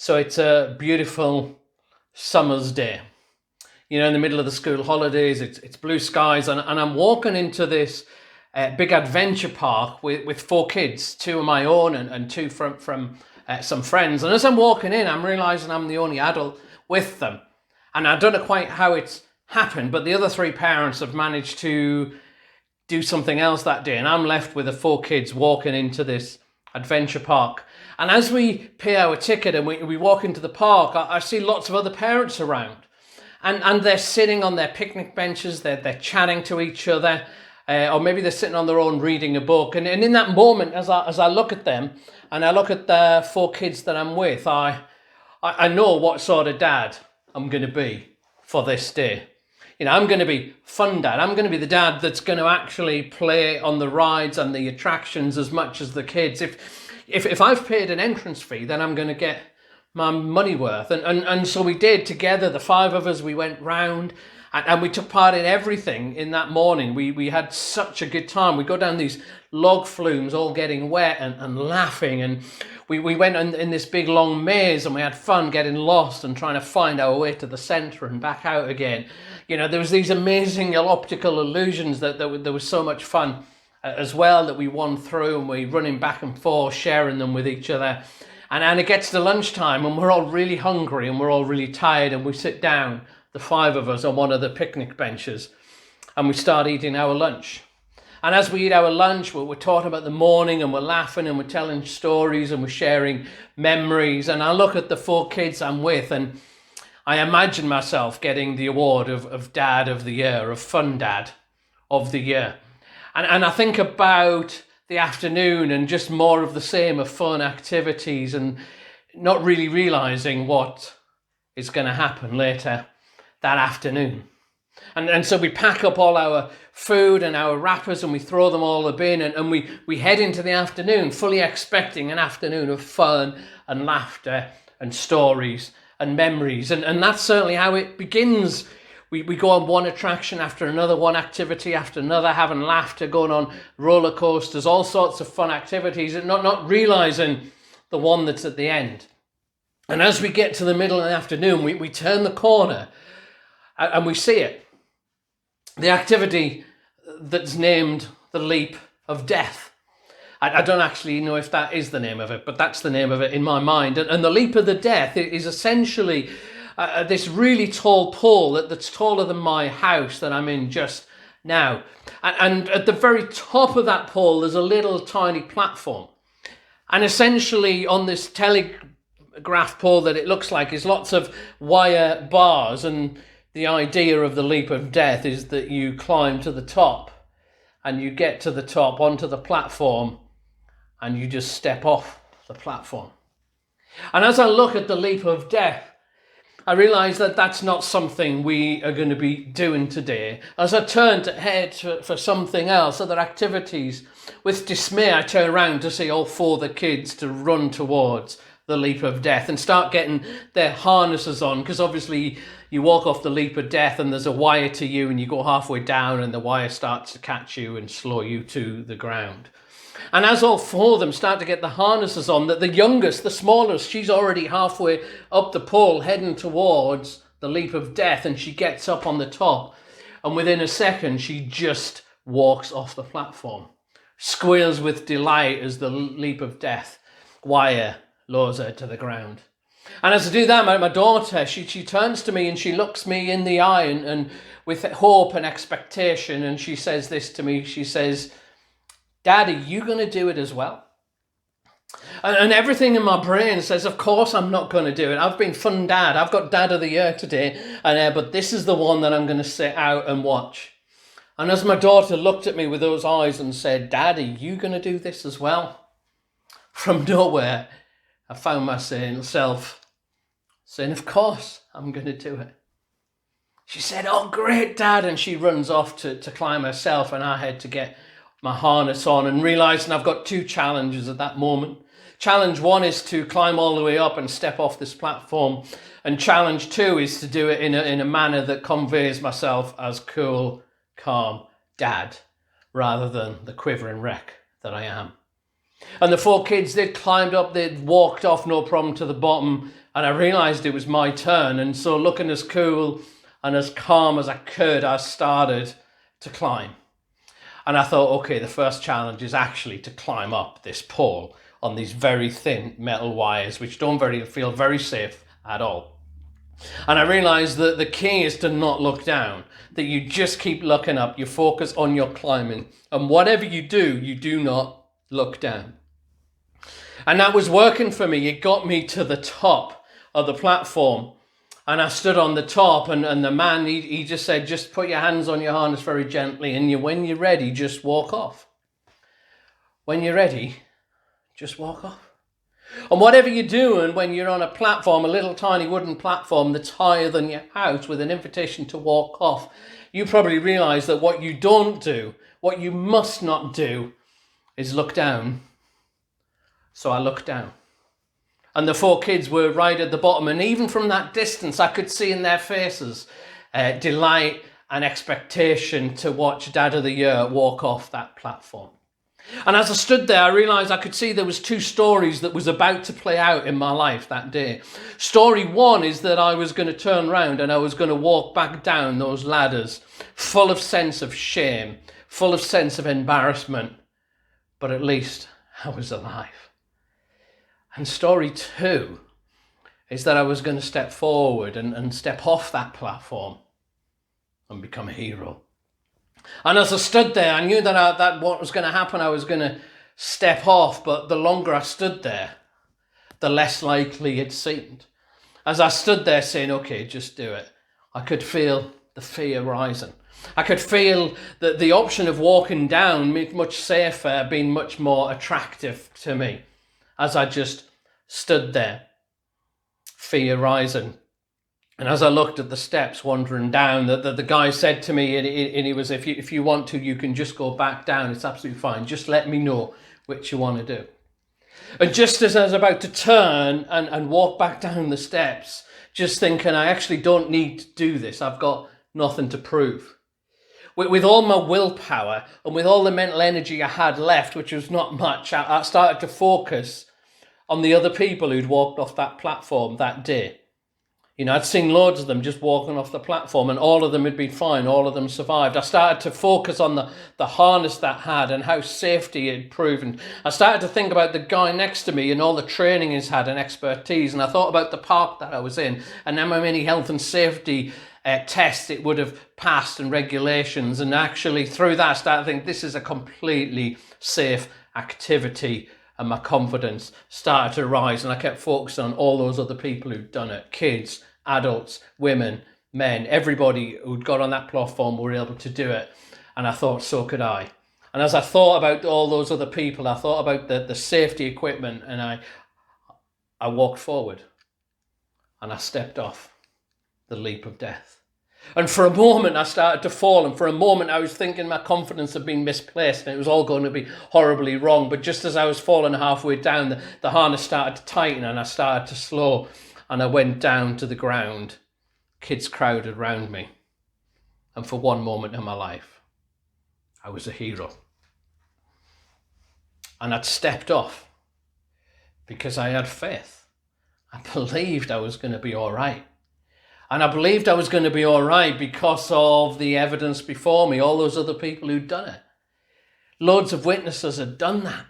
So it's a beautiful summer's day. In the middle of the school holidays, it's blue skies, and I'm walking into this big adventure park with four kids, two of my own and two from some friends. And as I'm walking in, I'm realizing I'm the only adult with them. And I don't know quite how it's happened, but the other three parents have managed to do something else that day, and I'm left with the four kids walking into this adventure park. And as we pay our ticket and we walk into the park, I see lots of other parents around, and they're sitting on their picnic benches, they're chatting to each other, or maybe they're sitting on their own reading a book. And in that moment, as I look at them and I look at the four kids that I'm with, I know what sort of dad I'm going to be for this day. I'm going to be fun dad. I'm going to be the dad that's going to actually play on the rides and the attractions as much as the kids. If I've paid an entrance fee, then I'm going to get my money worth. And so we did together, the five of us. We went round and we took part in everything in that morning. We had such a good time. We go down these log flumes all getting wet and laughing, and we went in this big long maze, and we had fun getting lost and trying to find our way to the centre and back out again. There was these amazing optical illusions that there was so much fun as well that we won through, and we running back and forth, sharing them with each other. And it gets to lunchtime, and we're all really hungry and we're all really tired, and we sit down, the five of us, on one of the picnic benches, and we start eating our lunch. And as we eat our lunch, we're talking about the morning, and we're laughing, and we're telling stories, and we're sharing memories. And I look at the four kids I'm with, and I imagine myself getting the award of Dad of the Year, of Fun Dad of the Year. And I think about the afternoon and just more of the same, of fun activities, and not really realising what is going to happen later that afternoon. And so we pack up all our food and our wrappers, and we throw them all in the bin, and we head into the afternoon, fully expecting an afternoon of fun and laughter and stories and memories. And that's certainly how it begins. We go on one attraction after another, one activity after another, having laughter, going on roller coasters, all sorts of fun activities, and not realising the one that's at the end. And as we get to the middle of the afternoon, we turn the corner and we see it. The activity that's named the Leap of Death. I don't actually know if that is the name of it, but that's the name of it in my mind. And the Leap of the Death is essentially this really tall pole that's taller than my house that I'm in just now. And at the very top of that pole, there's a little tiny platform. And essentially on this telegraph pole that it looks like is lots of wire bars. And the idea of the Leap of Death is that you climb to the top, and you get to the top onto the platform, and you just step off the platform. And as I look at the Leap of Death, I realise that that's not something we are going to be doing today. As I turn to head for something else, other activities, with dismay I turn around to see all four of the kids to run towards the Leap of Death and start getting their harnesses on, because obviously you walk off the Leap of Death and there's a wire to you, and you go halfway down and the wire starts to catch you and slow you to the ground. And as all four of them start to get the harnesses on, the youngest, the smallest, she's already halfway up the pole heading towards the Leap of Death, and she gets up on the top, and within a second she just walks off the platform, squeals with delight as the Leap of Death wire lowers her to the ground. And as I do that, my daughter, she turns to me and she looks me in the eye and with hope and expectation, and she says this to me. She says, "Dad, are you going to do it as well?" And everything in my brain says, of course I'm not going to do it. I've been fun dad. I've got Dad of the Year today, but this is the one that I'm going to sit out and watch. And as my daughter looked at me with those eyes and said, "Dad, are you going to do this as well?" From nowhere, I found myself saying, of course I'm going to do it. She said, "Oh, great, Dad." And she runs off to climb herself, and I had to get my harness on, and realising I've got two challenges at that moment. Challenge one is to climb all the way up and step off this platform. And challenge two is to do it in a manner that conveys myself as cool, calm dad, rather than the quivering wreck that I am. And the four kids, they'd climbed up, they'd walked off no problem to the bottom, and I realized it was my turn. And so, looking as cool and as calm as I could, I started to climb. And I thought, okay, the first challenge is actually to climb up this pole on these very thin metal wires, which don't feel very safe at all. And I realized that the key is to not look down, that you just keep looking up, you focus on your climbing, and whatever you do not look down. And that was working for me. It got me to the top of the platform, and I stood on the top, and the man, he just said, just put your hands on your harness very gently, and when you're ready, just walk off. When you're ready, just walk off. And whatever you're doing when you're on a platform, a little tiny wooden platform that's higher than your house with an invitation to walk off, you probably realize that what you don't do, what you must not do, is look down. So I looked down. And the 4 kids were right at the bottom. And even from that distance, I could see in their faces delight and expectation to watch Dad of the Year walk off that platform. And as I stood there, I realized I could see there was 2 stories that was about to play out in my life that day. Story 1 is that I was going to turn around and I was going to walk back down those ladders full of sense of shame, full of sense of embarrassment, but at least I was alive. And story 2 is that I was going to step forward and step off that platform and become a hero. And as I stood there, I knew that what was going to happen, I was going to step off, but the longer I stood there, the less likely it seemed. As I stood there saying, okay, just do it, I could feel the fear rising. I could feel that the option of walking down, much safer, being much more attractive to me. As I just stood there, fear rising. And as I looked at the steps wandering down, the guy said to me, and he was, if you want to, you can just go back down. It's absolutely fine. Just let me know which you want to do. And just as I was about to turn and walk back down the steps, just thinking, I actually don't need to do this. I've got nothing to prove. With all my willpower and with all the mental energy I had left, which was not much, I started to focus on the other people who'd walked off that platform that day. You know, I'd seen loads of them just walking off the platform and all of them had been fine. All of them survived. I started to focus on the harness that had and how safety had proven. I started to think about the guy next to me and all the training he's had and expertise. And I thought about the park that I was in and how many health and safety tests it would have passed and regulations. And actually through that, I started to think this is a completely safe activity. And my confidence started to rise. And I kept focusing on all those other people who'd done it. Kids, adults, women, men, everybody who'd got on that platform were able to do it. And I thought, so could I. And as I thought about all those other people, I thought about the safety equipment and I walked forward and I stepped off the leap of death. And for a moment I started to fall, and for a moment I was thinking my confidence had been misplaced and it was all going to be horribly wrong. But just as I was falling halfway down, the harness started to tighten and I started to slow and I went down to the ground. Kids crowded around me. And for one moment in my life, I was a hero. And I'd stepped off because I had faith. I believed I was going to be all right. And I believed I was going to be all right because of the evidence before me, all those other people who'd done it. Loads of witnesses had done that.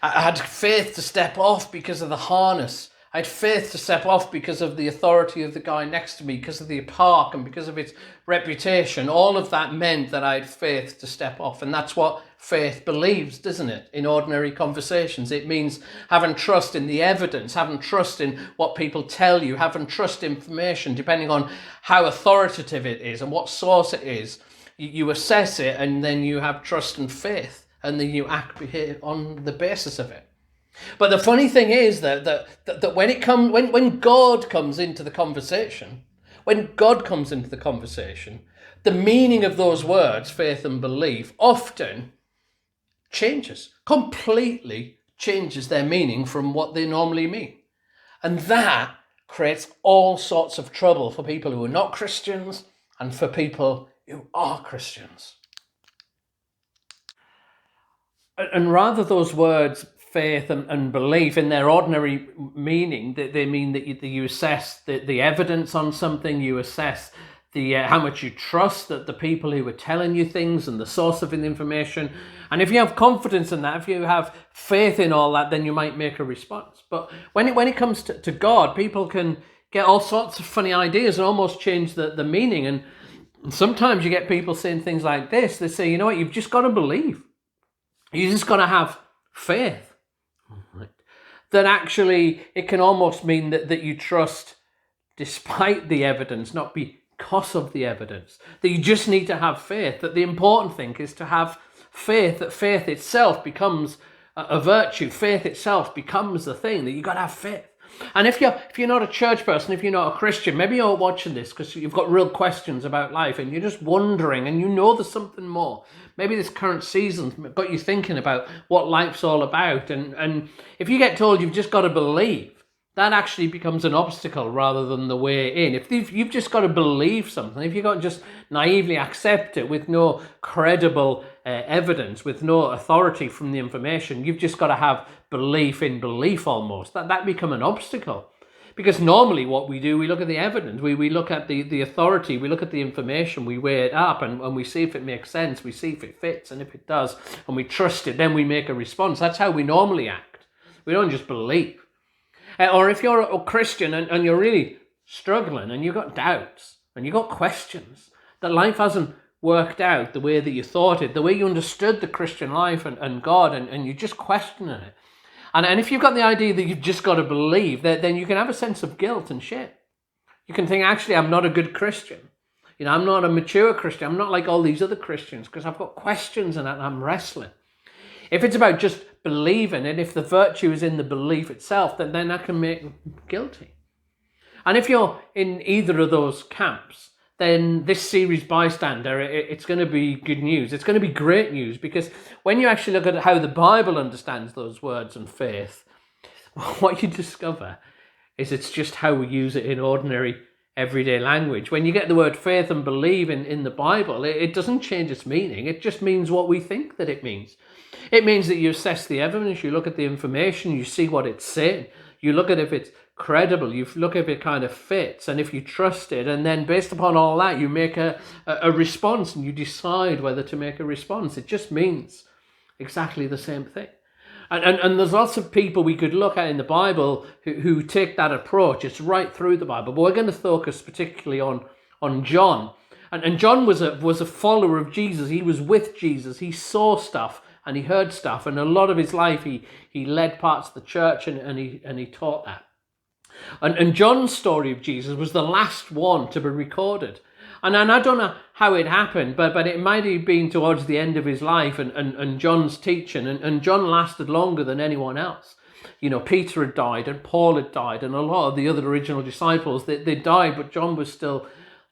I had faith to step off because of the harness. I had faith to step off because of the authority of the guy next to me, because of the park and because of its reputation. All of that meant that I had faith to step off. And that's what faith believes, doesn't it? In ordinary conversations, it means having trust in the evidence, having trust in what people tell you, having trust information, depending on how authoritative it is and what source it is. You assess it and then you have trust and faith and then you act on the basis of it. But the funny thing is that when God comes into the conversation, the meaning of those words, faith and belief, often completely changes their meaning from what they normally mean. And that creates all sorts of trouble for people who are not Christians and for people who are Christians. And rather those words, faith and belief in their ordinary meaning, they mean that you assess the evidence on something, you assess the how much you trust that the people who are telling you things and the source of the information. And if you have confidence in that, if you have faith in all that, then you might make a response. But when it comes to God, people can get all sorts of funny ideas and almost change the meaning. And sometimes you get people saying things like this. They say, you know what, you've just got to believe. You just got to have faith. Right? That actually it can almost mean that you trust despite the evidence, not because of the evidence. That you just need to have faith. That the important thing is to have faith, that faith itself becomes a virtue. Faith itself becomes the thing, that you got to have faith. And if you're not a church person, if you're not a Christian, maybe you're watching this because you've got real questions about life and you're just wondering and you know there's something more. Maybe this current season's got you thinking about what life's all about. And if you get told you've just got to believe, that actually becomes an obstacle rather than the way in. If you've just got to believe something, if you've got to just naively accept it with no credible evidence, with no authority from the information, you've just got to have belief in belief almost. That become an obstacle. Because normally what we do, we look at the evidence, we look at the authority, we look at the information, we weigh it up and we see if it makes sense, we see if it fits, and if it does, and we trust it, then we make a response. That's how we normally act. We don't just believe. Or if you're a Christian and you're really struggling and you've got doubts and you've got questions, that life hasn't worked out the way that you thought it, the way you understood the Christian life and God, and you're just questioning it. And if you've got the idea that you've just got to believe, then you can have a sense of guilt and shame. You can think, actually, I'm not a good Christian. You know, I'm not a mature Christian. I'm not like all these other Christians because I've got questions and I'm wrestling. If it's about just believing, and if the virtue is in the belief itself, then that can make you guilty. And if you're in either of those camps, then this series Bystander, it's going to be good news. It's going to be great news, because when you actually look at how the Bible understands those words and faith, what you discover is it's just how we use it in ordinary everyday language. When you get the word faith and believe in the Bible, it doesn't change its meaning. It just means what we think that it means. It means that you assess the evidence, you look at the information, you see what it's saying, you look at if it's credible, you look if it kind of fits, and if you trust it, and then based upon all that, you make a response and you decide whether to make a response. It just means exactly the same thing. And there's lots of people we could look at in the Bible who take that approach. It's right through the Bible, but we're going to focus particularly on John. And John was a follower of Jesus. He was with Jesus. He saw stuff and he heard stuff, and a lot of his life he led parts of the church and he taught that. And John's story of Jesus was the last one to be recorded. And I don't know how it happened, but it might have been towards the end of his life and John's teaching. And John lasted longer than anyone else. You know, Peter had died and Paul had died and a lot of the other original disciples, they died, but John was still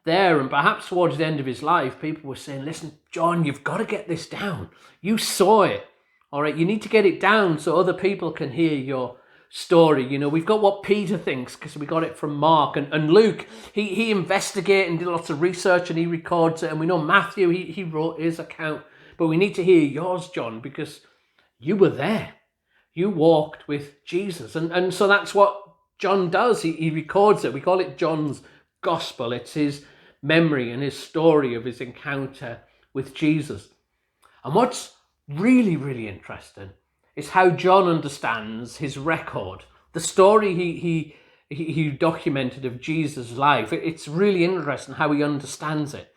there. And perhaps towards the end of his life, people were saying, listen, John, you've got to get this down. You saw it. All right, you need to get it down so other people can hear your story. You know, we've got what Peter thinks because we got it from Mark, and Luke, he investigated and did lots of research and he records it, and we know Matthew, he wrote his account, but we need to hear yours, John, because you were there. You walked with Jesus, and so that's what John does. He records it. We call it John's gospel. It's his memory and his story of his encounter with Jesus. And what's really, really interesting is how John understands his record, the story he documented of Jesus' life. It's really interesting how he understands it.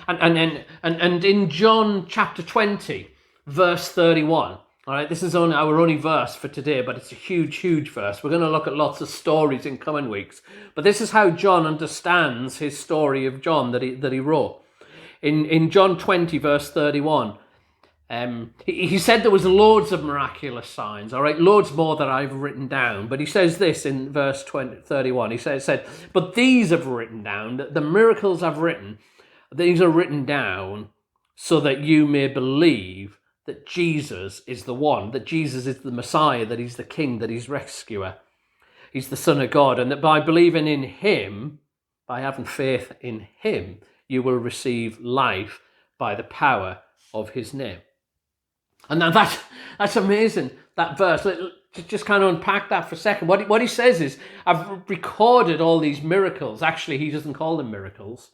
And in John chapter 20, verse 31, all right, this is our only verse for today, but it's a huge, huge verse. We're going to look at lots of stories in coming weeks. But this is how John understands his story of John that he wrote. In John 20, verse 31, he said there was loads of miraculous signs, all right, loads more that I've written down. But he says this in verse 31. He said, but these I've written down, the miracles I've written, these are written down so that you may believe that Jesus is the one, that Jesus is the Messiah, that he's the King, that he's rescuer, he's the Son of God, and that by believing in him, by having faith in him, you will receive life by the power of his name. And now That's amazing, that verse. Just kind of unpack that for a second. What he says is, I've recorded all these miracles. Actually, he doesn't call them miracles.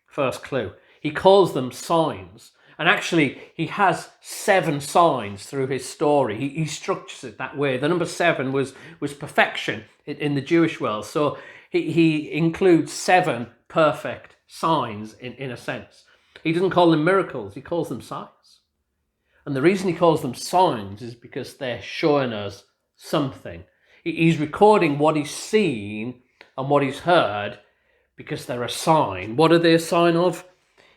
First clue. He calls them signs. And actually, he has 7 signs through his story. He structures it that way. The number 7 was perfection in the Jewish world. So he includes 7 perfect signs in a sense. He doesn't call them miracles. He calls them signs. And the reason he calls them signs is because they're showing us something. He's recording what he's seen and what he's heard because they're a sign. What are they a sign of?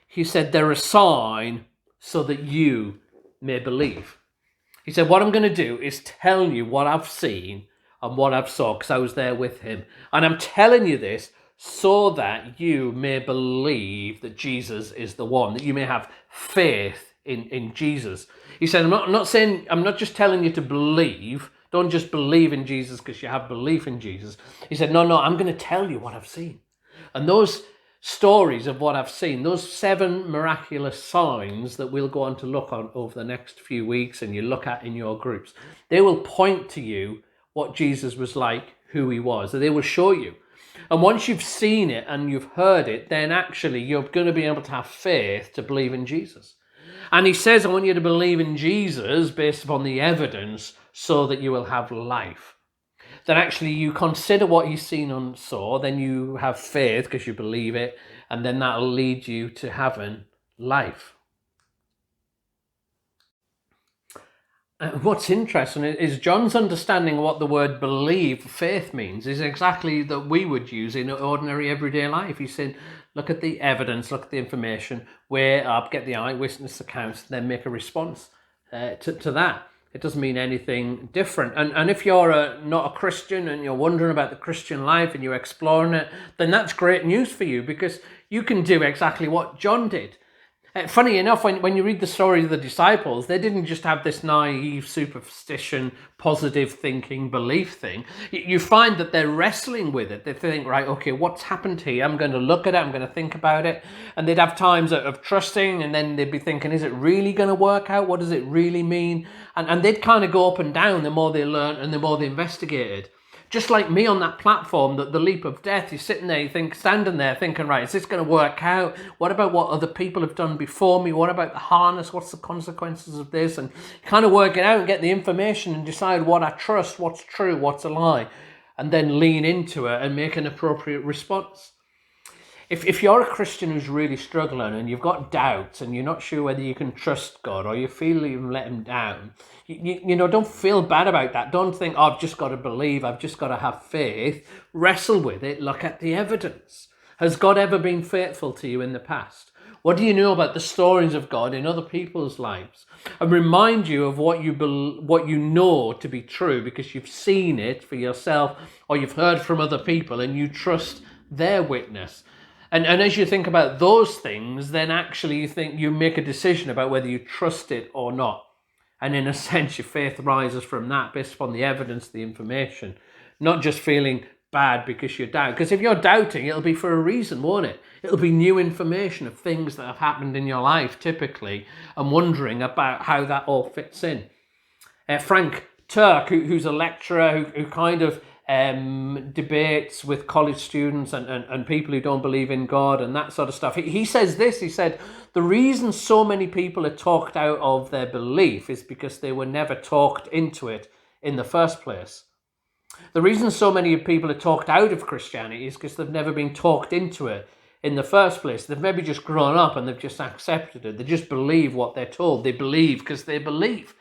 He said they're a sign so that you may believe. He said, what I'm going to do is tell you what I've seen and what I've saw, because I was there with him. And I'm telling you this so that you may believe that Jesus is the one, that you may have faith in Jesus. He said, I'm not just telling you to believe. Don't just believe in Jesus because you have belief in Jesus. He said, no, I'm going to tell you what I've seen. And those stories of what I've seen, those 7 miraculous signs that we'll go on to look on over the next few weeks and you look at in your groups, they will point to you what Jesus was like, who he was. They will show you. And once you've seen it and you've heard it, then actually you're going to be able to have faith to believe in Jesus. And he says, I want you to believe in Jesus based upon the evidence so that you will have life. That actually you consider what you've seen and saw, then you have faith because you believe it, and then that'll lead you to having life. What's interesting is John's understanding of what the word believe, faith means, is exactly that we would use in ordinary everyday life. He said, look at the evidence, look at the information, weigh up, get the eyewitness accounts, then make a response to that. It doesn't mean anything different. And if you're not a Christian and you're wondering about the Christian life and you're exploring it, then that's great news for you because you can do exactly what John did. Funny enough, when you read the story of the disciples, they didn't just have this naive superstition, positive thinking, belief thing. You find that they're wrestling with it. They think, right, okay, what's happened here? I'm going to look at it. I'm going to think about it. And they'd have times of trusting, and then they'd be thinking, is it really going to work out? What does it really mean? And they'd kind of go up and down the more they learned and the more they investigated. Just like me on that platform, the leap of death, you're sitting there, standing there thinking, right, is this going to work out? What about what other people have done before me? What about the harness? What's the consequences of this? And kind of work it out and get the information and decide what I trust, what's true, what's a lie, and then lean into it and make an appropriate response. If you're a Christian who's really struggling and you've got doubts and you're not sure whether you can trust God or you feel you've let him down, you know, don't feel bad about that. Don't think, oh, I've just got to believe, I've just got to have faith. Wrestle with it. Look at the evidence. Has God ever been faithful to you in the past? What do you know about the stories of God in other people's lives? And remind you of what you know to be true because you've seen it for yourself or you've heard from other people and you trust their witness. And as you think about those things, then actually you make a decision about whether you trust it or not. And in a sense, your faith rises from that based upon the evidence, the information, not just feeling bad because you doubt. Because if you're doubting, it'll be for a reason, won't it? It'll be new information of things that have happened in your life, typically, and wondering about how that all fits in. Frank Turk, who's a lecturer, who kind of debates with college students and people who don't believe in God and that sort of stuff. He says this, he said, the reason so many people are talked out of their belief is because they were never talked into it in the first place. The reason so many people are talked out of Christianity is because they've never been talked into it in the first place. They've maybe just grown up and they've just accepted it. They just believe what they're told. They believe because they believe.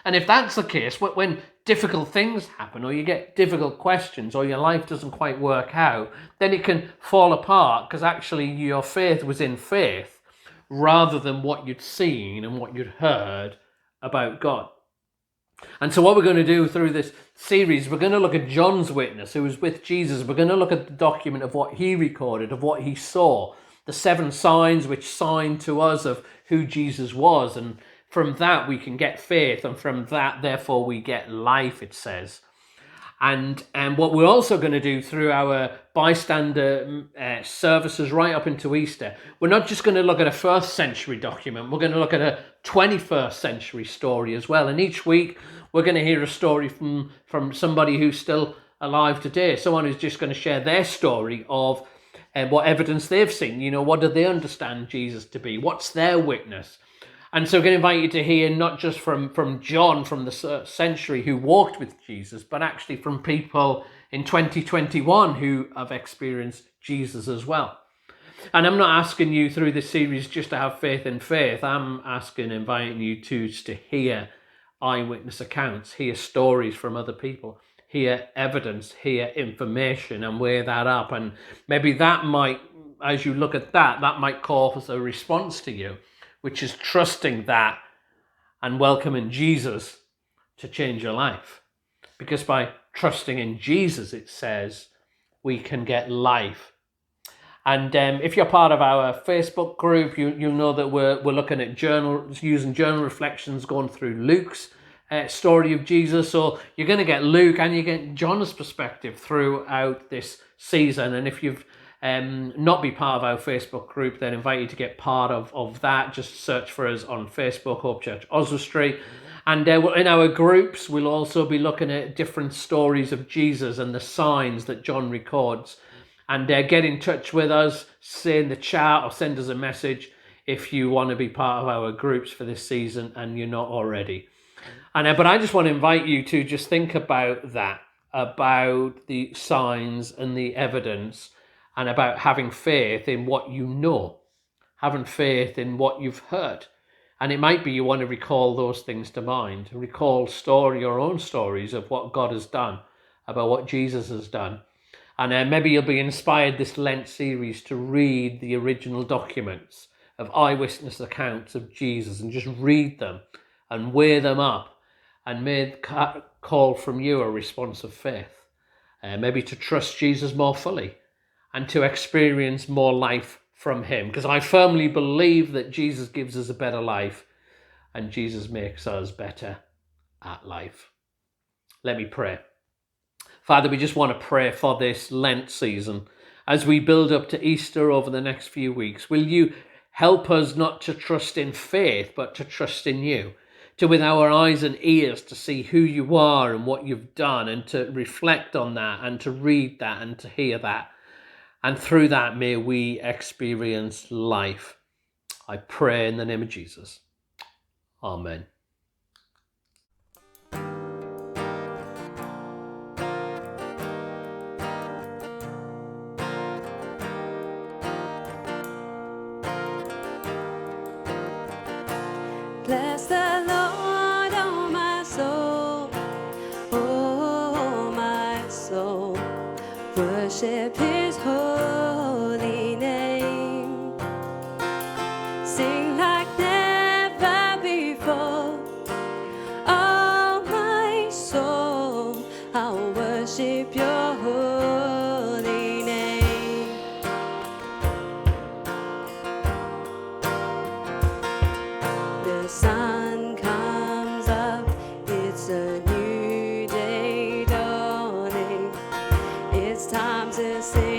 And if that's the case, when difficult things happen or you get difficult questions or your life doesn't quite work out, then it can fall apart because actually your faith was in faith rather than what you'd seen and what you'd heard about God. And so what we're going to do through this series, we're going to look at John's witness, who was with Jesus. We're going to look at the document of what he recorded, of what he saw, the 7 signs which sign to us of who Jesus was. And from that we can get faith, and from that, therefore, we get life, it says. And what we're also going to do through our Bystander services right up into Easter, we're not just going to look at a first century document, we're going to look at a 21st century story as well. And each week we're going to hear a story from somebody who's still alive today, someone who's just going to share their story of what evidence they've seen. You know, what do they understand Jesus to be? What's their witness? And so I'm going to invite you to hear not just from John from the century who walked with Jesus, but actually from people in 2021 who have experienced Jesus as well. And I'm not asking you through this series just to have faith in faith. I'm inviting you to hear eyewitness accounts, hear stories from other people, hear evidence, hear information, and weigh that up. And maybe that might, as you look at that might cause a response to you, which is trusting that and welcoming Jesus to change your life. Because by trusting in Jesus, it says, we can get life. And if you're part of our Facebook group, you'll know that we're looking at using journal reflections, going through Luke's story of Jesus. So you're going to get Luke and you get John's perspective throughout this season. And if you've not be part of our Facebook group, then invite you to get part of that. Just search for us on Facebook, Hope Church Oswestry. And in our groups, we'll also be looking at different stories of Jesus and the signs that John records. And get in touch with us, say in the chat or send us a message if you want to be part of our groups for this season and you're not already. And but I just want to invite you to just think about that, about the signs and the evidence, and about having faith in what you know, having faith in what you've heard. And it might be you want to recall those things to mind, recall your own stories of what God has done, about what Jesus has done. And maybe you'll be inspired this Lent series to read the original documents of eyewitness accounts of Jesus and just read them and weigh them up and may call from you a response of faith. Maybe to trust Jesus more fully and to experience more life from him. Because I firmly believe that Jesus gives us a better life and Jesus makes us better at life. Let me pray. Father, we just want to pray for this Lent season as we build up to Easter over the next few weeks. Will you help us not to trust in faith, but to trust in you, to with our eyes and ears to see who you are and what you've done, and to reflect on that and to read that and to hear that. And through that, may we experience life. I pray in the name of Jesus. Amen. Bless the Lord, oh my soul, oh my soul. Worship his holy name. Sing like never before. Oh my soul, I'll worship your holy name. The sun comes up, it's a new day dawning. It's time to sing.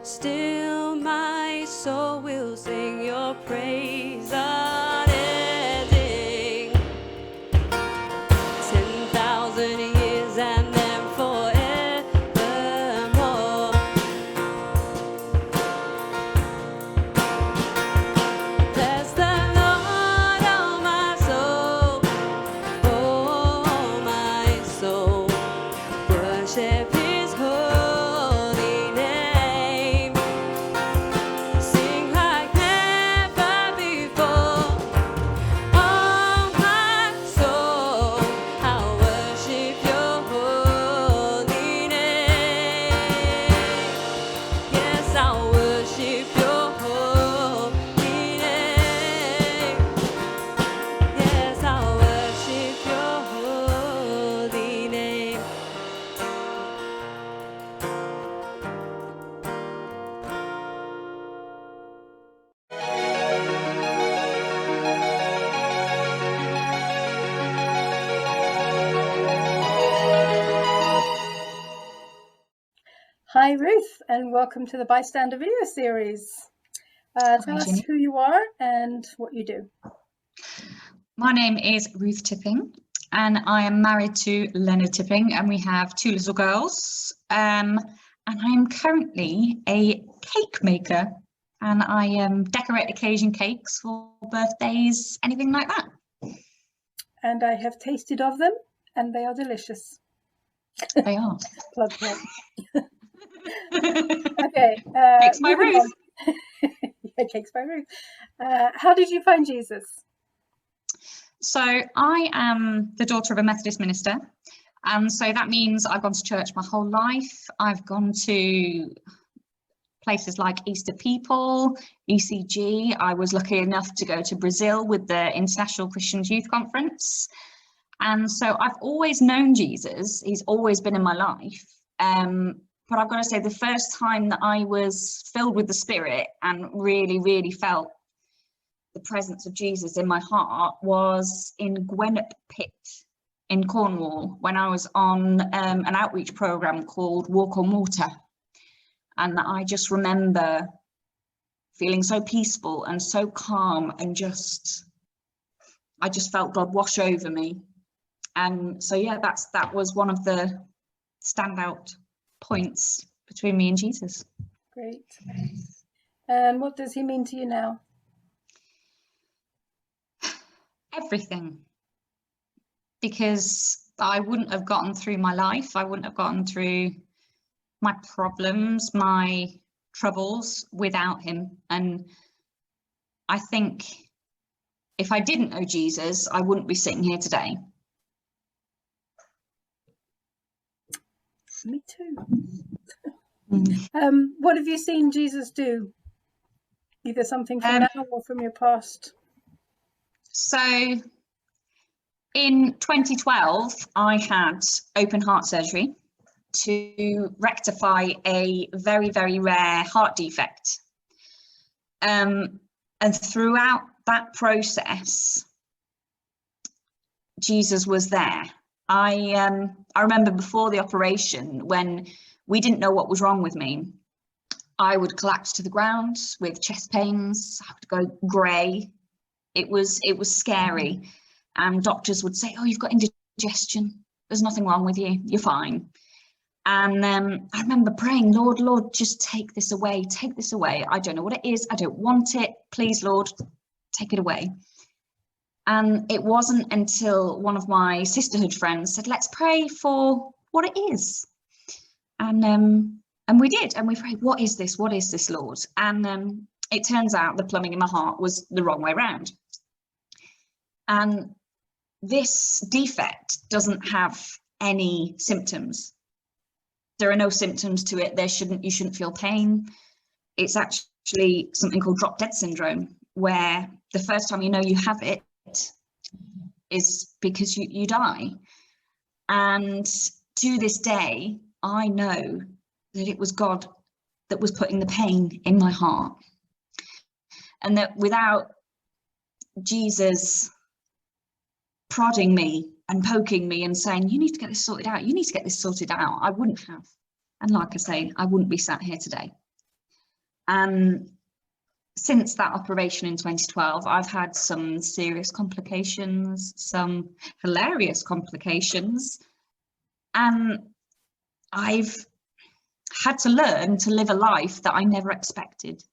Still my soul will sing your praise unending. 10,000 years and then forevermore. Bless the Lord, oh my soul, oh my soul. Worship His holy name. Sing like never before. Oh my soul, I'll worship your holy name. Yes, I'll worship your holy name. Yes, I'll worship your holy name. Hi Ruth, and welcome to the Bystander video series. Tell us Jenny. who you are and what you do. My name is Ruth Tipping, and I am married to Leonard Tipping, and we have 2 little girls. And I am currently a cake maker, and I decorate occasion cakes for birthdays, anything like that. And I have tasted of them, and they are delicious. They are. Plug, plug. Okay. Cakes by moving Ruth. on. Yeah, cakes by Ruth. How did you find Jesus? So I am the daughter of a Methodist minister, and so that means I've gone to church my whole life. I've gone to places like Easter People, ECG. I was lucky enough to go to Brazil with the International Christians Youth Conference. And so I've always known Jesus. He's always been in my life. But I've got to say, the first time that I was filled with the Spirit and really, really felt the presence of Jesus in my heart was in Gwenup Pit in Cornwall, when I was on an outreach program called Walk on Water. And I just remember feeling so peaceful and so calm, and I just felt God wash over me. And so, yeah, that was one of the standout points between me and Jesus. Great. And what does he mean to you now? Everything. Because I wouldn't have gotten through my life. I wouldn't have gotten through my problems, my troubles without him. And I think if I didn't know Jesus, I wouldn't be sitting here today. Me too. What have you seen Jesus do? Either something from now or from your past? So in 2012, I had open heart surgery to rectify a very, very rare heart defect. And throughout that process, Jesus was there. I remember before the operation, when we didn't know what was wrong with me, I would collapse to the ground with chest pains. I would go grey. It was scary. And doctors would say, "Oh, you've got indigestion. There's nothing wrong with you. You're fine." And I remember praying, Lord, just take this away. Take this away. I don't know what it is. I don't want it. Please, Lord, take it away. And it wasn't until one of my sisterhood friends said, "Let's pray for what it is." And we did. And we prayed, "What is this? What is this, Lord?" And it turns out the plumbing in my heart was the wrong way round. And this defect doesn't have any symptoms. There are no symptoms to it. You shouldn't feel pain. It's actually something called drop dead syndrome, where the first time you know you have it is because you die. And to this day, I know that it was God that was putting the pain in my heart. And that without Jesus prodding me and poking me and saying, "You need to get this sorted out, you need to get this sorted out," I wouldn't have. And like I say, I wouldn't be sat here today. And since that operation in 2012, I've had some serious complications, some hilarious complications, and I've had to learn to live a life that I never expected.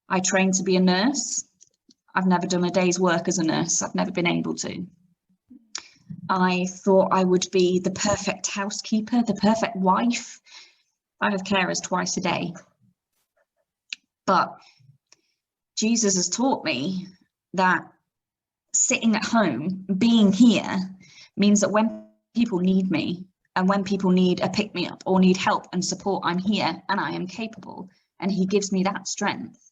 I trained to be a nurse. I've never done a day's work as a nurse. I've never been able to. I thought I would be the perfect housekeeper, the perfect wife. I have carers twice a day. But Jesus has taught me that sitting at home, being here, means that when people need me and when people need a pick-me-up or need help and support, I'm here and I am capable. And he gives me that strength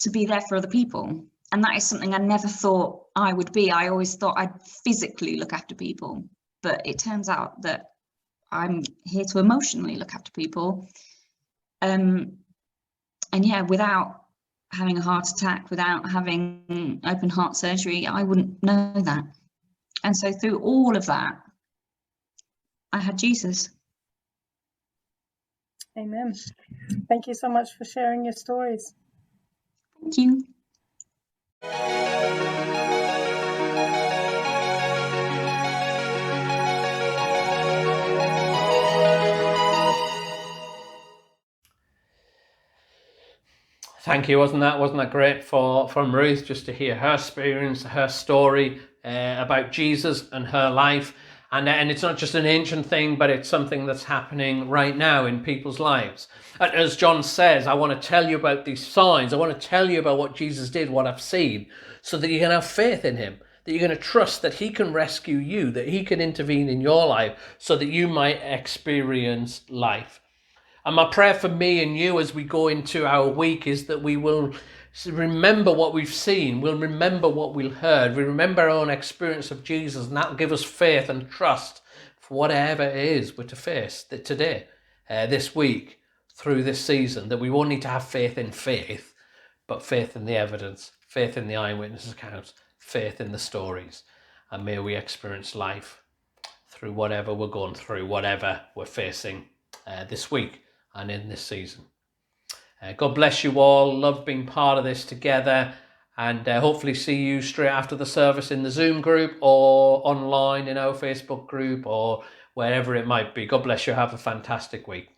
to be there for other people. And that is something I never thought I would be. I always thought I'd physically look after people, but it turns out that I'm here to emotionally look after people. And yeah, without having a heart attack, without having open heart surgery, I wouldn't know that. And so through all of that, I had Jesus. Amen. Thank you so much for sharing your stories. Thank you. Thank you. Wasn't that great from Ruth, just to hear her experience, her story about Jesus and her life. And it's not just an ancient thing, but it's something that's happening right now in people's lives. And as John says, I want to tell you about these signs. I want to tell you about what Jesus did, what I've seen, so that you can have faith in him, that you're going to trust that he can rescue you, that he can intervene in your life so that you might experience life. And my prayer for me and you as we go into our week is that we will remember what we've seen, we'll remember what we've heard, we remember our own experience of Jesus, and that will give us faith and trust for whatever it is we're to face today, this week, through this season, that we won't need to have faith in faith, but faith in the evidence, faith in the eyewitness accounts, faith in the stories. And may we experience life through whatever we're going through, whatever we're facing this week and in this season. God bless you all. Love being part of this together, and hopefully see you straight after the service in the Zoom group or online in our Facebook group or wherever it might be. God bless you. Have a fantastic week.